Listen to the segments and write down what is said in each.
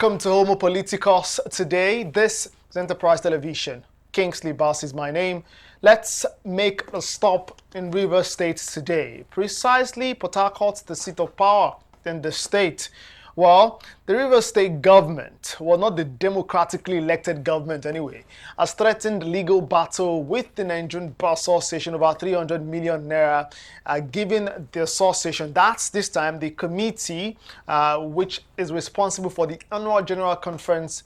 welcome to Homo Politicos today. This is Enterprise Television. Kingsley Bass is my name. Let's make a stop in Rivers State today. Precisely Port Harcourt, the seat of power in the state. Well, the Rivers State government, well, not the democratically elected government anyway, has threatened legal battle with the Nigerian Bar Association over 300 million naira, given the association, that's this time the committee which is responsible for the annual general conference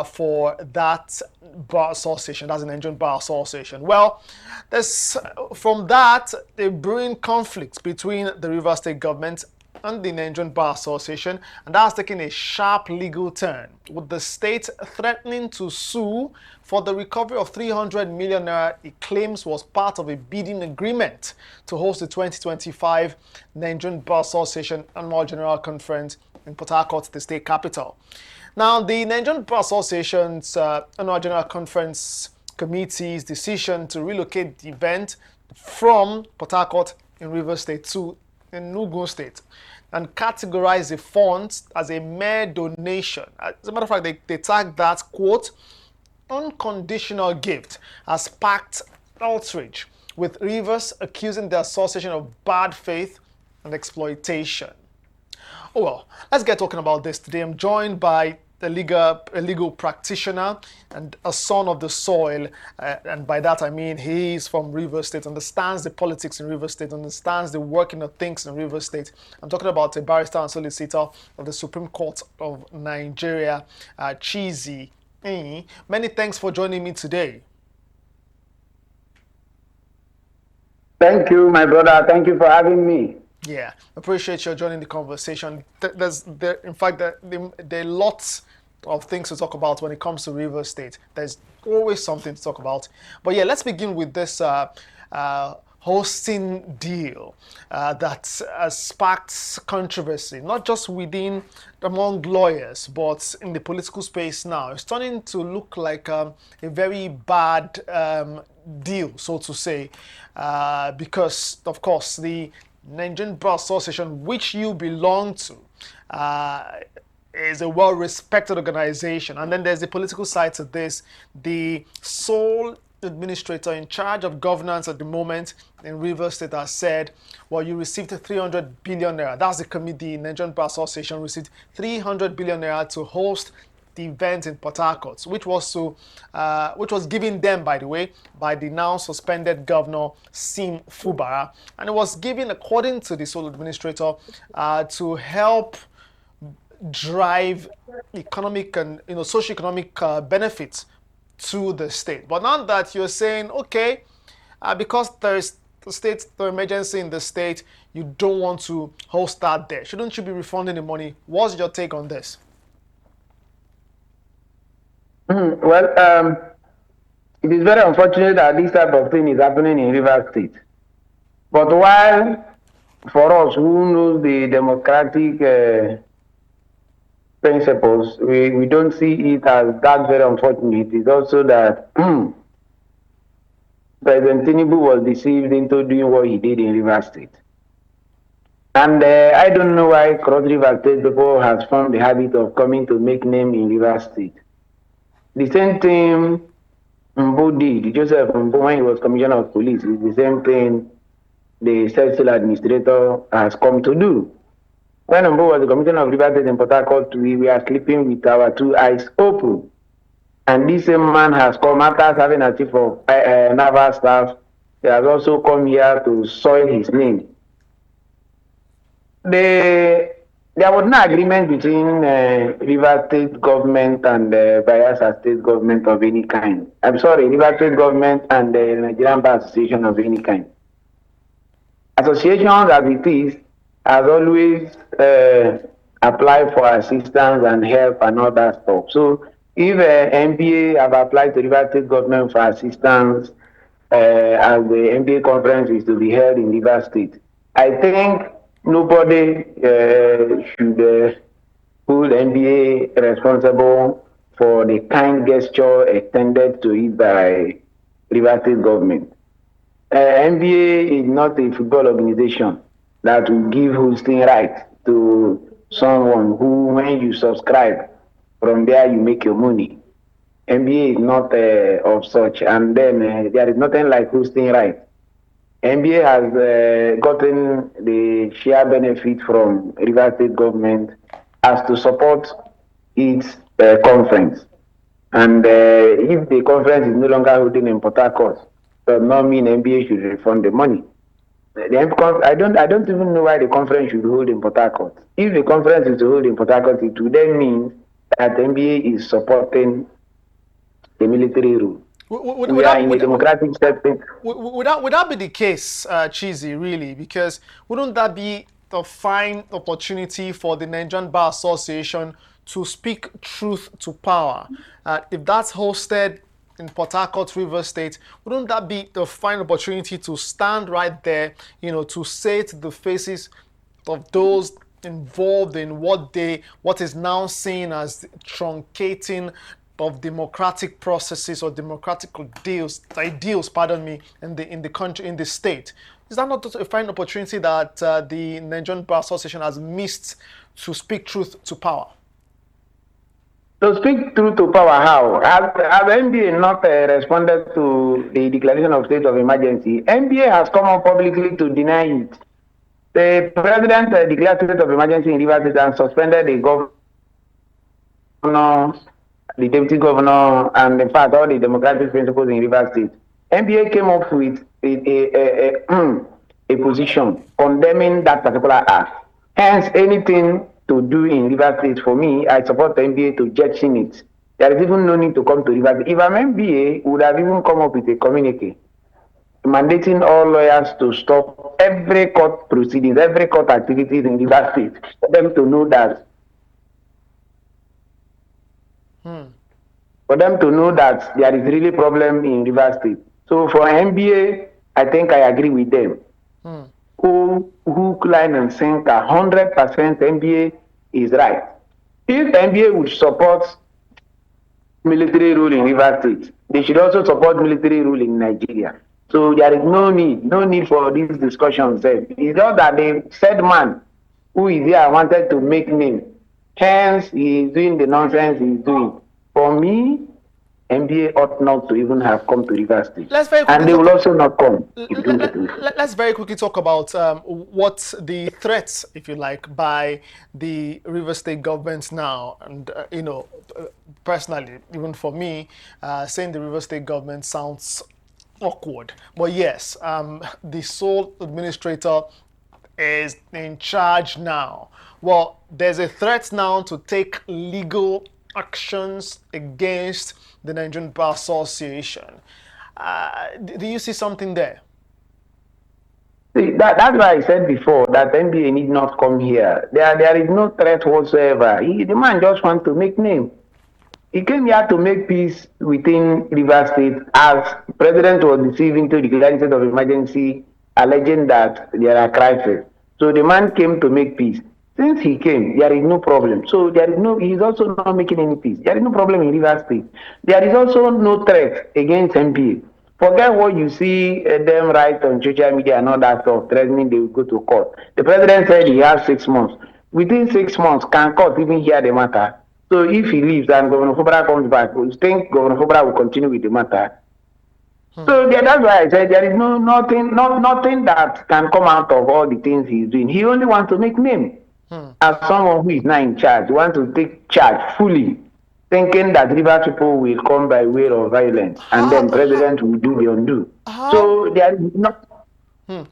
for that bar association, that's the Nigerian Bar Association. Well, there's from that a brewing conflict between the Rivers State government and the Nigerian Bar Association, and that's taking a sharp legal turn, with the state threatening to sue for the recovery of 300 million naira it claims was part of a bidding agreement to host the 2025 Nigerian Bar Association Annual General Conference in Port Harcourt, the state capital. Now, the Nigerian Bar Association's Annual General Conference Committee's decision to relocate the event from Port Harcourt in Rivers State to Enugu State and categorize the funds as a mere donation. As a matter of fact, they tagged that, quote, unconditional gift, as sparked outrage, with Rivers accusing the association of bad faith and exploitation. Oh well, let's get talking about this today. I'm joined by a legal practitioner and a son of the soil, and by that I mean he is from Rivers State, understands the politics in Rivers State, understands the working of things in Rivers State. I'm talking about a barrister and solicitor of the Supreme Court of Nigeria, Chizi. Many thanks for joining me today. Thank you, my brother. Thank you for having me. Yeah, appreciate you joining the conversation. In fact, there are lots of things to talk about when it comes to Rivers State. There's always something to talk about. But yeah, let's begin with this hosting deal that sparked controversy, not just among lawyers, but in the political space now. It's turning to look like a very bad deal, so to say, because, of course, the Nigerian Bar Association, which you belong to, is a well-respected organization. And then there's the political side to this. The sole administrator in charge of governance at the moment in Rivers State has said, well, you received 300 billion naira. That's the committee. Nigerian Bar Association received 300 billion naira to host the event in Port Harcourt, which was given them, by the way, by the now suspended governor Sim Fubara, and it was given, according to the sole administrator, to help drive economic and socio-economic benefits to the state. But now that you're saying, okay, because there is the emergency in the state, you don't want to host that there. Shouldn't you be refunding the money? What's your take on this? Well, it is very unfortunate that this type of thing is happening in Rivers State. But while for us who knows the democratic principles, we don't see it as that very unfortunate. It is also that President Tinubu was deceived into doing what he did in Rivers State. And I don't know why Cross River State people has formed the habit of coming to make name in Rivers State. The same thing Mbo did, Joseph Mbo, when he was commissioner of police, is the same thing the state administrator has come to do. When Mbo was the commissioner of Rivers State in Port Harcourt, we were sleeping with our two eyes open. And this same man has come after having a chief of naval staff. He has also come here to soil his name. There was no agreement between Rivers State government and Bayelsa State government of any kind. I'm sorry, Rivers State government and the Nigerian Bar Association of any kind. Associations as it is has always applied for assistance and help and all that stuff. So if NBA have applied to Rivers State government for assistance as the NBA conference is to be held in Rivers State, I think nobody should hold NBA responsible for the kind gesture extended to it by Rivers State government. NBA is not a football organization that will give hosting right to someone who, when you subscribe, From there, you make your money. MBA is not of such. And then there is nothing like hosting right. MBA has gotten the share benefit from River State government as to support its conference. And if the conference is no longer holding in Port Harcourt, does not mean MBA should refund the money. I don't even know why the conference should hold in Port Harcourt. If the conference is to hold in Port Harcourt, it would then mean that MBA is supporting the military rule. We are in a democratic setting. Would that be the case, Cheesy, really? Because wouldn't that be a fine opportunity for the Nigerian Bar Association to speak truth to power? If that's hosted in Port Harcourt, River State, wouldn't that be the fine opportunity to stand right there, to say to the faces of those involved in what is now seen as truncating of democratic processes or democratic ideals, in the country, in the state? Is that not a fine opportunity that the Nigerian Bar Association has missed to speak truth to power? To speak truth to power, how? Have NBA not responded to the declaration of state of emergency? NBA has come out publicly to deny it. The president declared state of emergency in Rivers State and suspended the governor, the deputy governor, and in fact all the democratic principles in Rivers State. NBA came up with a position condemning that particular act. Hence, anything to do in Rivers State, for me, I support the NBA to jettison it. There is even no need to come to Rivers State. If I'm NBA, would have even come up with a communique mandating all lawyers to stop every court proceedings, every court activities in Rivers State, for them to know that. For them to know that there is really problem in Rivers State. So for NBA, I think I agree with them. Hook, line, and sinker, 100% NBA is right. If NBA would support military rule in Rivers State, they should also support military rule in Nigeria. So there is no need for these discussions. It's just that the said man who is here wanted to make name. Hence, he is doing the nonsense he is doing. For me, NBA ought not to even have come to Rivers State. And they will also not come. Let's very quickly talk about what the threats, if you like, by the Rivers State government now. And, personally, even for me, saying the Rivers State government sounds awkward. But yes, the sole administrator is in charge now. Well, there's a threat now to take legal actions against the Nigerian Bar Association. Do you see something there? See, that's why I said before that NBA need not come here. There is no threat whatsoever. The man just wants to make name. He came here to make peace within Rivers State as President was receiving to declare state of emergency, alleging that there are crises. So the man came to make peace. Since he came, there is no problem. So he is also not making any peace. There is no problem in Rivers State. There is also no threat against NBA. Forget what you see them write on social media and all that stuff, threatening they will go to court. The president said he has 6 months. Within 6 months, can court even hear the matter? So if he leaves and Governor Fubara comes back, we think Governor Fubara will continue with the matter. So that's why I said there is nothing that can come out of all the things he's doing. He only wants to make name. As someone who is now in charge, wants to take charge fully, thinking that river people will come by way of violence, and then president will do the undo. So there is not.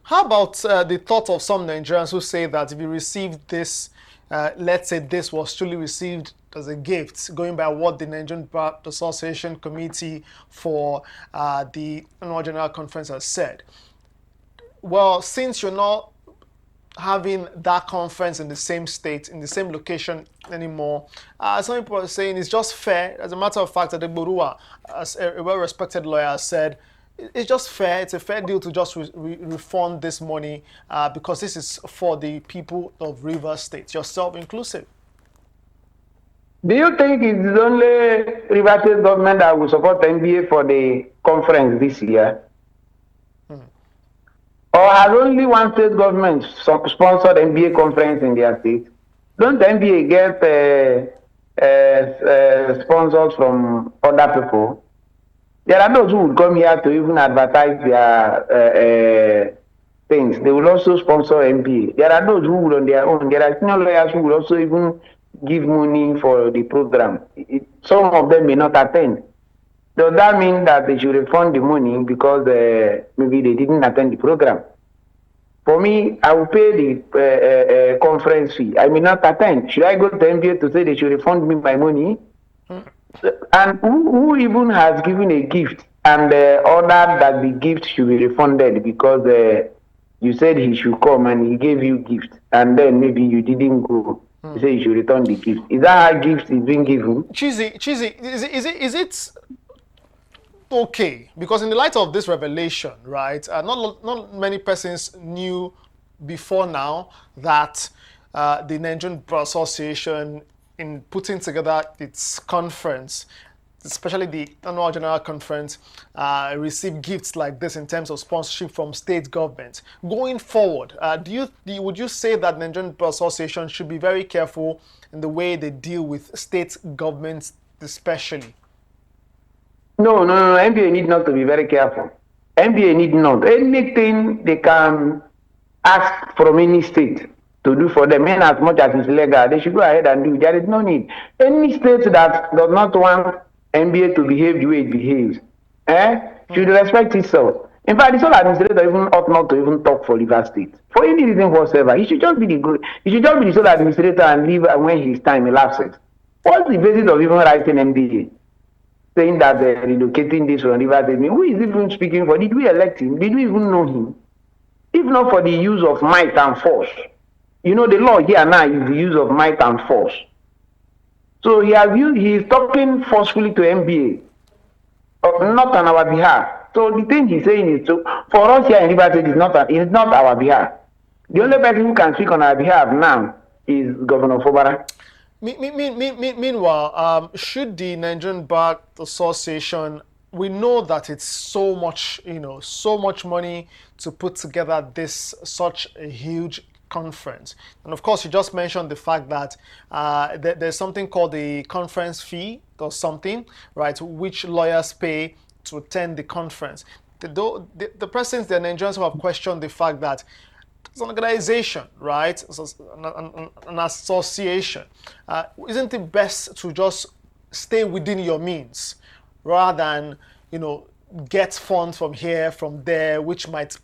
How about the thought of some Nigerians who say that if you receive this, let's say this was truly received as a gift, going by what the Nigerian Bar Association Committee for the Annual General Conference has said? Well, since you're not having that conference in the same state, in the same location anymore, some people are saying it's just fair. As a matter of fact, Adegborua, as a well-respected lawyer, said it's just fair. It's a fair deal to just refund this money because this is for the people of Rivers State, yourself inclusive. Do you think it's only Rivers State government that will support the NBA for the conference this year? Or has only one state government sponsored NBA conference in their state? Don't the NBA get sponsors from other people. There are those who would come here to even advertise their things. They will also sponsor MBA. There are those who will on their own. There are senior lawyers who will also even give money for the program. Some of them may not attend. Does that mean that they should refund the money because maybe they didn't attend the program? For me, I will pay the conference fee. I may not attend. Should I go to MBA to say they should refund me my money? And who even has given a gift and ordered that the gift should be refunded because you said he should come and he gave you gift and then maybe you didn't go? You say you should return the gift. Is that how gift is being given? Cheesy, is it okay? Because in the light of this revelation, right, not many persons knew before now that the Nigerian Bar Association, in putting together its conference, especially the annual general conference, receive gifts like this in terms of sponsorship from state government. Going forward, would you say that Nigerian Bar Association should be very careful in the way they deal with state governments, especially? No. MBA need not to be very careful. MBA need not. Anything they can ask from any state to do for them, and as much as it's legal, they should go ahead and do it. There is no need. Any state that does not want MBA to behave the way it behaves, should respect itself. In fact, the sole administrator even ought not to even talk for River State. For any reason whatsoever, he should just be the sole administrator and leave when his time elapses. What's the basis of even writing MBA? Saying that relocating this from River State, who is even speaking for? Did we elect him? Did we even know him? If not for the use of might and force. You know, the law here now is the use of might and force. So he is talking forcefully to MBA, not on our behalf. So the thing he's saying is, for us here in River State, it's not our behalf. The only person who can speak on our behalf now is Governor Fobara. Meanwhile, should the Nigerian Bar Association, we know that it's so much money to put together such a huge conference. And of course, you just mentioned the fact that there's something called the conference fee or something, right, which lawyers pay to attend the conference. The persons, the Nigerians who have questioned the fact that it's an organization, right? An association. Isn't it best to just stay within your means rather than, get funds from here, from there, which might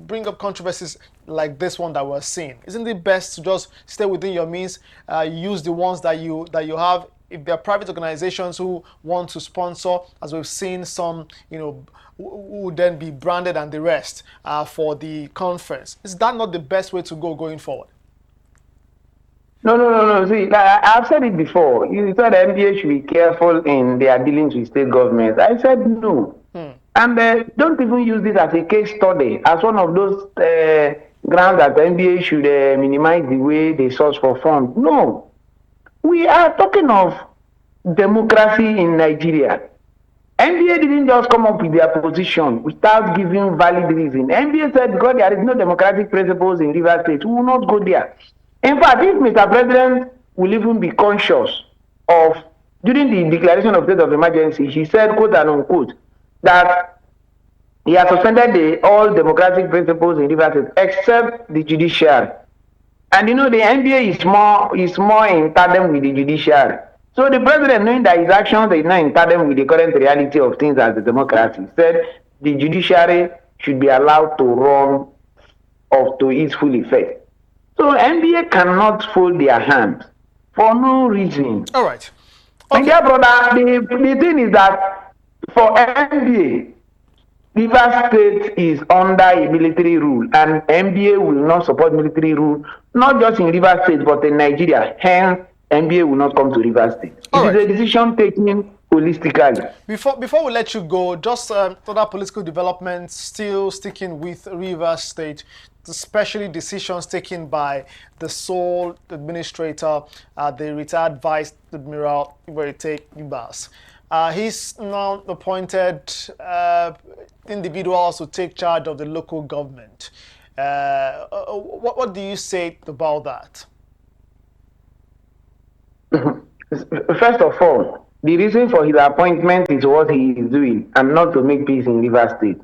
bring up controversies like this one that we're seeing? Isn't it best to just stay within your means, use the ones that you have? If there are private organizations who want to sponsor, as we've seen some, who would then be branded and the rest for the conference. Is that not the best way to go going forward? No. See, I've said it before. You said the MBA should be careful in their dealings with state governments. I said no. And don't even use this as a case study, as one of those grounds that the MBA should minimize the way they source for funds. No. We are talking of democracy in Nigeria. NBA didn't just come up with their position without giving valid reason. NBA said because there is no democratic principles in River State, we will not go there. In fact, if Mr. President will even be conscious of, during the declaration of state of emergency, he said, quote and unquote, that he has suspended all democratic principles in River State except the judiciary. And the NBA is more in tandem with the judiciary. So the president, knowing that his actions are not in tandem with the current reality of things as a democracy, said the judiciary should be allowed to run up to its full effect. So NBA cannot fold their hands for no reason. All right. Okay. My dear brother, the thing is that for NBA, River State is under a military rule, and NBA will not support military rule, not just in River State, but in Nigeria. Hence, NBA will not come to River State. It is a decision taken holistically. Before we let you go, just other political developments still sticking with River State, especially decisions taken by the sole administrator, the retired Vice Admiral Iberite Ibas. He's now appointed individuals to take charge of the local government. What do you say about that? First of all, the reason for his appointment is what he is doing and not to make peace in Rivers State.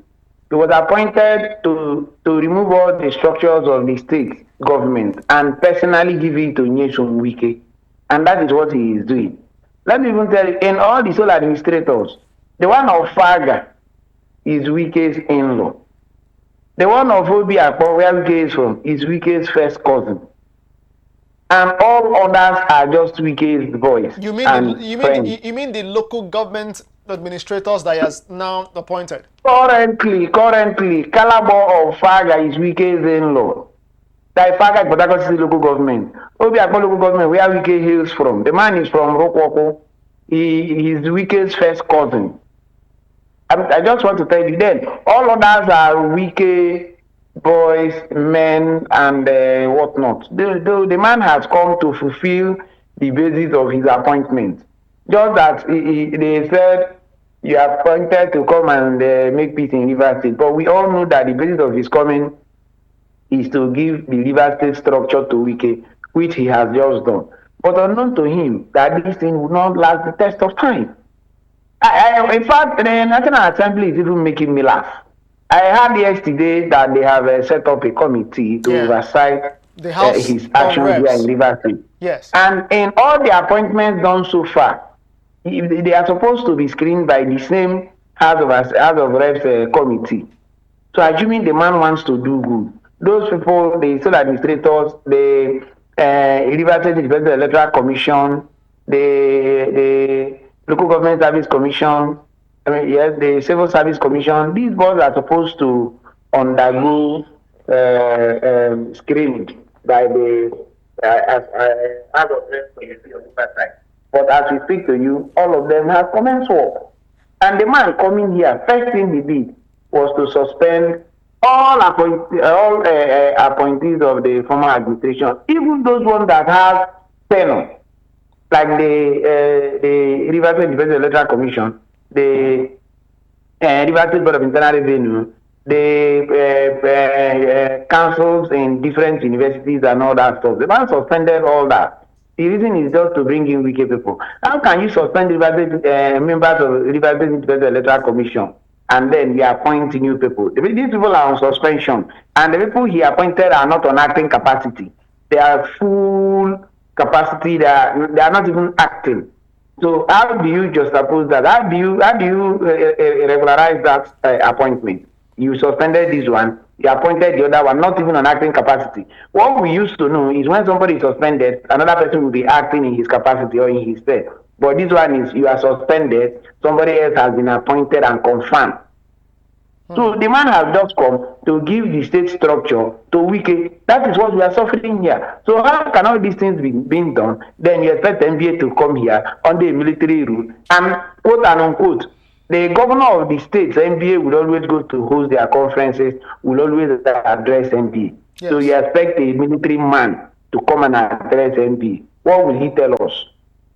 He was appointed to remove all the structures of the state government and personally give it to Nyesom Wike. And that is what he is doing. Let me even tell you, in all the sole administrators, the one of Faga is Wike's in-law. The one of Obi Akpo, where Wike is from, is Wike's first cousin. And all others are just Wike's boys and friends. You mean the local government administrators that he has now appointed? Currently, Calabar of Faga is Wike's in-law. That Faga is Port City local government. Obi Akpo local government, where Wike hails from. The man is from Rokwoko. He is Wike's first cousin. I just want to tell you then, all others are Wike boys, men, and whatnot. The man has come to fulfill the basis of his appointment. Just that they said you are appointed to come and make peace in Rivers State. But we all know that the basis of his coming is to give the Rivers State structure to Wike, which he has just done. But unknown to him, that this thing would not last the test of time. In fact, the National Assembly is even making me laugh. I heard yesterday that they have set up a committee to oversight his actions here in Rivers State. Yes. And in all the appointments done so far, they are supposed to be screened by the same House of Reps committee. So assuming the man wants to do good, those people, the sole administrators, the Rivers State Independent Electoral Commission, the Local Government Service Commission, the Civil Service Commission, these boards are supposed to undergo screening by the House of Reps committee on the side. But as we speak to you, all of them have commenced work. And the man coming here, first thing he did was to suspend all appointees of the former administration, even those ones that have tenure, like the Rivers State Independent Electoral Commission, the Rivers State Board of Internal Revenue, the councils in different universities and all that stuff. The man suspended all that. The reason is just to bring in Wike people. How can you suspend members of Rivers State Independent Electoral Commission and then you appoint new people? These people are on suspension, and the people he appointed are not on acting capacity. They are full capacity. They are not even acting. So how do you just suppose that? How do you regularize that appointment? You suspended this one, you appointed the other one, not even on acting capacity. What we used to know is when somebody is suspended, another person will be acting in his capacity or in his stead. But this one is you are suspended, somebody else has been appointed and confirmed. So the man has just come to give the state structure to Wike. That is what we are suffering here. So how can all these things be being done? Then you expect NBA to come here under a military rule and quote and unquote, the governor of the states, NBA, will always go to host their conferences, will always address NBA. Yes. So you expect a military man to come and address NBA. What will he tell us?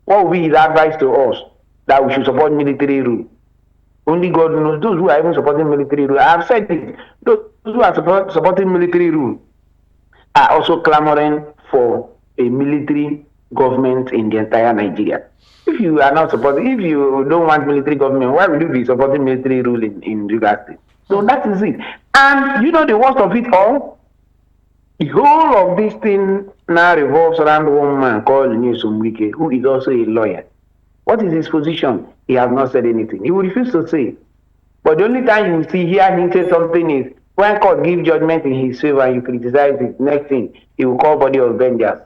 What will be his advice to us? That we should support military rule. Only God knows. Those who are even supporting military rule, I have said it, those who are supporting military rule are also clamoring for a military government in the entire Nigeria. If you are not supporting, if you don't want military government, why will you be supporting military rule in Rivers State? So that is it. And you know the worst of it all? The whole of this thing now revolves around one man called Nyesom Wike, who is also a lawyer. What is his position? He has not said anything. He will refuse to say. But the only time you see hear him say something is when court gives judgment in his favor and you criticize it, next thing he will call body of vengers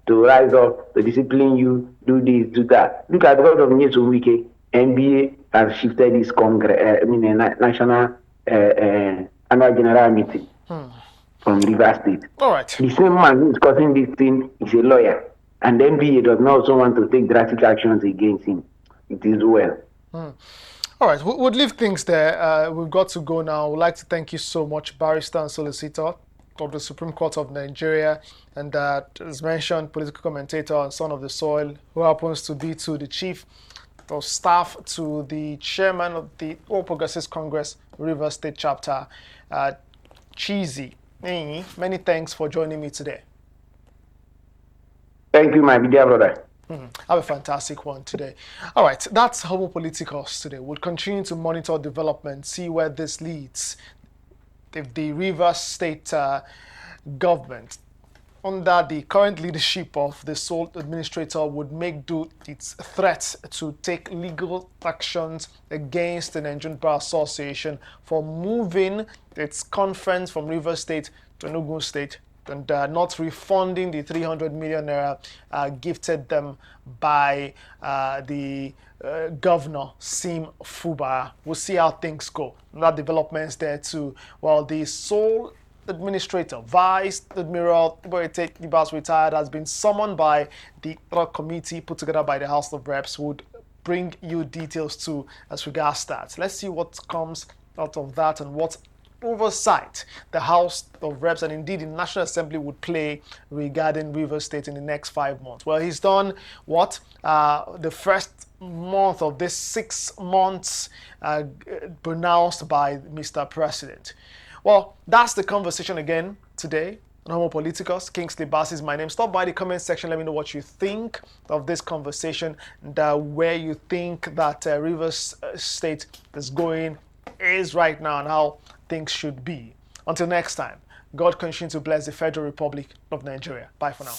to rise up, to discipline you, do this, do that. Look at the God of Nyesom Wike. NBA has shifted his national annual general meeting from Rivers State. All right. The same man who is causing this thing is a lawyer. And the NBA does not also want to take drastic actions against him. It is well. All right, we'll leave things there. We've got to go now. I would like to thank you so much, Barrister and Solicitor of the Supreme Court of Nigeria, and as mentioned, political commentator and son of the soil, who happens to be to the chief of staff to the chairman of the All Progressives Congress Rivers State Chapter, Cheesy. Many thanks for joining me today. Thank you, my dear brother. Have a fantastic one today. All right, that's Homo Politicus today. We'll continue to monitor development, see where this leads. If the Rivers State government, under the current leadership of the sole administrator, would make do its threat to take legal actions against the Nigerian Bar Association for moving its conference from Rivers State to Enugu State and not refunding the 300 million naira gifted them by the governor Sim Fuba. We'll see how things go. That developments there too. Well, the sole administrator, Vice Admiral Iboete Ibas retired, has been summoned by the committee put together by the House of Reps. Would bring you details too as regards that. Let's see what comes out of that and what oversight the House of Reps and indeed the National Assembly would play regarding Rivers State in the next 5 months. Well, he's done what? The first month of this 6 months pronounced by Mr. President. Well, that's the conversation again today on Homo Politicus. Kingsley Bass is my name. Stop by the comment section. Let me know what you think of this conversation and where you think that Rivers State is right now and how things should be. Until next time, God continue to bless the Federal Republic of Nigeria. Bye for now.